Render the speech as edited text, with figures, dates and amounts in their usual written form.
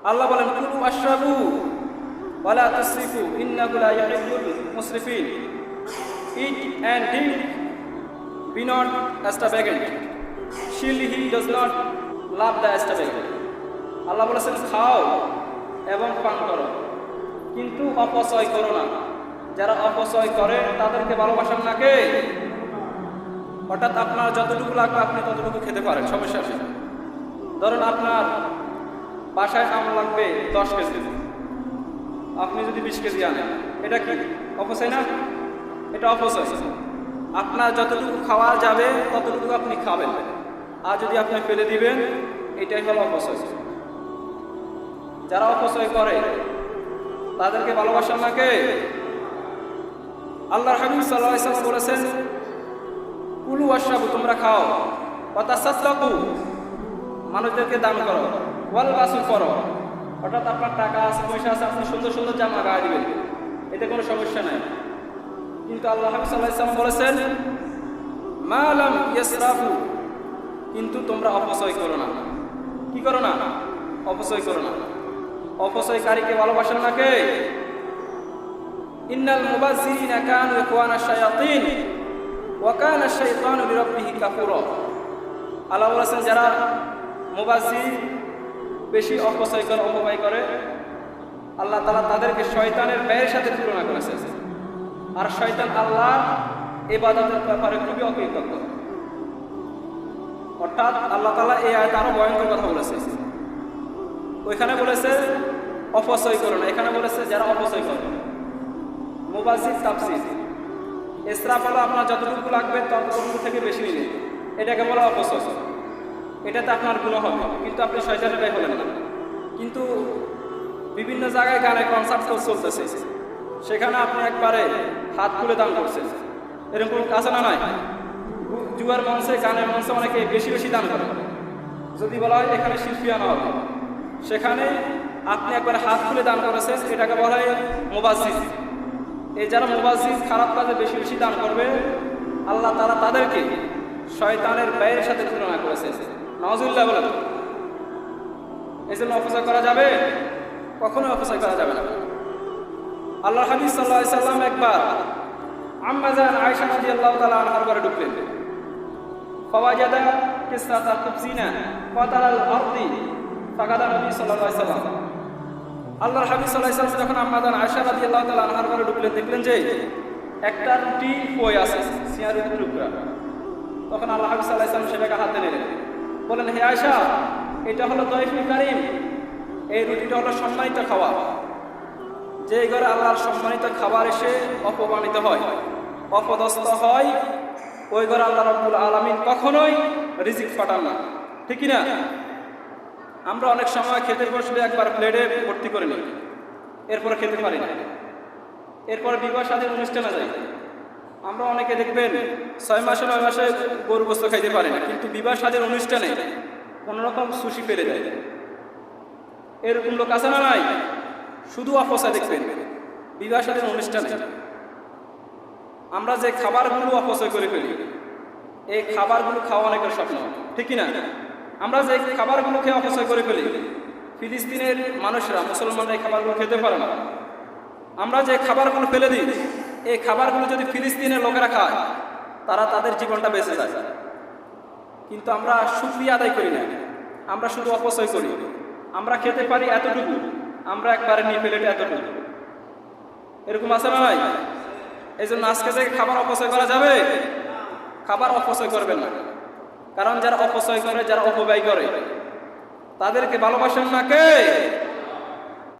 আল্লাহ বলেন কুলু আশরাবু ওয়ালা তুসরিফু ইন্নাহু লা ইউহিব্বুল মুসরিফিন। Eat and drink, be not extravagant. Surely he does not love the extravagant. আল্লাহ বলেছেন খাও এবং পান করো, কিন্তু অপচয় করো না। যারা অপচয় করে তাদেরকে ভালোবাসেন না কে? অর্থাৎ আপনার যতটুকু লাগবে আপনি ততটুকু খেতে পারেন, সমস্যা নেই। ধরুন আপনার বাসায় আম লাগবে 10 কেজি, আপনি যদি 20 কেজি আনেন, এটা কি অপচয় না? এটা অপচয়। আপনার যতটুকু খাওয়া যাবে ততটুকু আপনি খাবেন, আর যদি আপনি ফেলে দিবেন, এটাই হলো অপচয়। যারা অপচয় করে তাদেরকে ভালোবাসেন না কে? আল্লাহর হাবিব সাল্লাল্লাহু আলাইহি ওয়াসাল্লাম বলেছেন কুলু ওয়াশরাবু, তোমরা খাও, ওয়া তাসাদ্দাকু, মানুষদেরকে দান করো, ওয়াল বাসু করো, অর্থাৎ আপনার টাকা আছে, পয়সা আছে, আপনি সুন্দর সুন্দর জামা গায়ে দিবেন, এতে কোনো সমস্যা নাই। কিন্তু আল্লাহ হাবিব সাল্লাল্লাহু আলাইহি ওয়াসাল্লাম বলেছেন মা লাম ইয়াসরাফু, কিন্তু তোমরা অপচয় করো না। কি করো না? অপচয় করো না। অপচয়কারীকে ভালোবাসেন না কে? ইন্নাল মুবাযযিরিনা কানু ইখওয়ানাশ শায়াতিন ওয়া কানা আশ-শাইতানু লিরাব্বিহি কাফুরা। আল্লাহ বলেছেন যারা মুবাযযির, বেশি অপচয় করে, অপব্যয় করে, আল্লাহ তাআলা তাদেরকে শয়তানের ব্যয়ের সাথে তুলনা করেছেন। আর শয়তান আল্লাহ ইবাদতের ব্যাপারে খুবই অকৃতজ্ঞ। অর্থাৎ আল্লাহ তাআলা এই আয়াতে আরো ভয়ঙ্কর কথা বলেছে। ওইখানে বলেছে অপচয় করো না, এখানে বলেছে যারা অপচয় করে। মুবাযযির তাফসীর, ইসরাফ হলো আপনার যতটুকু লাগবে ততটুকু থেকে বেশি নিলে, এটাকে বলা অপচয়। এটাতে আপনার গুনাহ হবে, কিন্তু আপনি শয়তানের ব্যয় হলেন না। কিন্তু বিভিন্ন জায়গায় গানে কনসার্ট চলতেছে, সেখানে আপনি একবারে হাত খুলে দান করছেন, এরকম আছে না নাই? জুয়ার মঞ্চে, গানের মঞ্চে অনেকে বেশি বেশি দান করে। যদি বলা হয় এখানে শিল্পী আনা হবে, সেখানে আপনি একবার হাত খুলে দান করেছেন, এটাকে বলা হয় মুবাযযির। এই যারা মুবাযযির, খারাপ কাজে বেশি বেশি দান করবে, আল্লাহ তাআলা তাদেরকে শয়তানের ব্যয়ের সাথে তুলনা করেছে। নাউজুবিল্লাহ বলেন। এই জন্য অপচয় করা যাবে? কখনোই অপচয় করা যাবে না। আল্লাহর হাবিব সাল্লাল্লাহু আলাইহি সাল্লাম একবার আম্মা জান আয়েশা রাদিয়াল্লাহু তাআলা আনহার ঘরে ঢুকলেন। ফাওয়াজাদা কিসরাতা কুবসিনা ফাতারাল আরদি ফাকাদা নবী সাল্লাল্লাহু আলাইহি সাল্লাম। আল্লাহর হাবিব সাল্লাল্লাহু আলাইহি সাল্লাম যখন আম্মা জান আয়েশা রাদিয়াল্লাহু তাআলা আনহার ঘরে ঢুকলেন, দেখলেন যে একটা রুটি পড়ে আছে, সিয়া রুটির টুকরা। তখন আল্লাহ হাবিব সাল্লাল্লাহু আলাইহি সাল্লাম সেটাকে হাতে নিলেন, বলেন হে আয়েশা, এটা হলো দয়ফুল কারীম, এই রুটিটা হলো সম্মানিত খাবার। যে ঘরে আল্লাহর সম্মানিত খাবার এসে অপমানিত হয়, অপদস্থ হয়, ওই ঘরে আল্লাহ রাব্বুল আলামিন কখনোই রিজিক পাঠান না, ঠিক না? আমরা অনেক সময় খেতে বসলে একবার প্লেটে ভর্তি করে নিই, এরপরে খেতে পারি না। এরপরে বিবাহ শাদীর অনুষ্ঠানে যাই, আমরা অনেকে দেখবেন 6 মাসে 9 মাসে গরু গোশত খাইতে পারি না, কিন্তু বিবাহ শাদীর অনুষ্ঠানে কোনোরকম সুশি পেরে দেয়। এরকম লোক আছে না নাই? শুধু অপচয় দেখবেন বিবাহ শাদীর অনুষ্ঠানে। আমরা যে খাবারগুলো অপচয় করে ফেলি, এই খাবারগুলো খাওয়া অনেকের স্বপ্ন, ঠিক না? আমরা যে খাবারগুলো খেয়ে অপচয় করে ফেলি, ফিলিস্তিনের মানুষরা, মুসলমানরা এই খাবারগুলো খেতে পারে না। আমরা যে খাবারগুলো ফেলে দিই, এই খাবারগুলো যদি ফিলিস্তিনের লোকেরা খায়, তারা তাদের জীবনটা বেঁচে যায়। কিন্তু আমরা শুকরিয়া আদায় করি না, আমরা শুধু অপচয় করি। আমরা খেতে পারি এতটুকু, আমরা একবারে নিয়ে ফেলে এতটুকু। এরকম আছে না নাই? এই জন্য আজকে থেকে খাবার অপচয় করা যাবে? খাবার অপচয় করবেন না। কারণ যারা অপচয় করে, যারা অপব্যয় করে, তাদেরকে ভালোবাসেন না কে?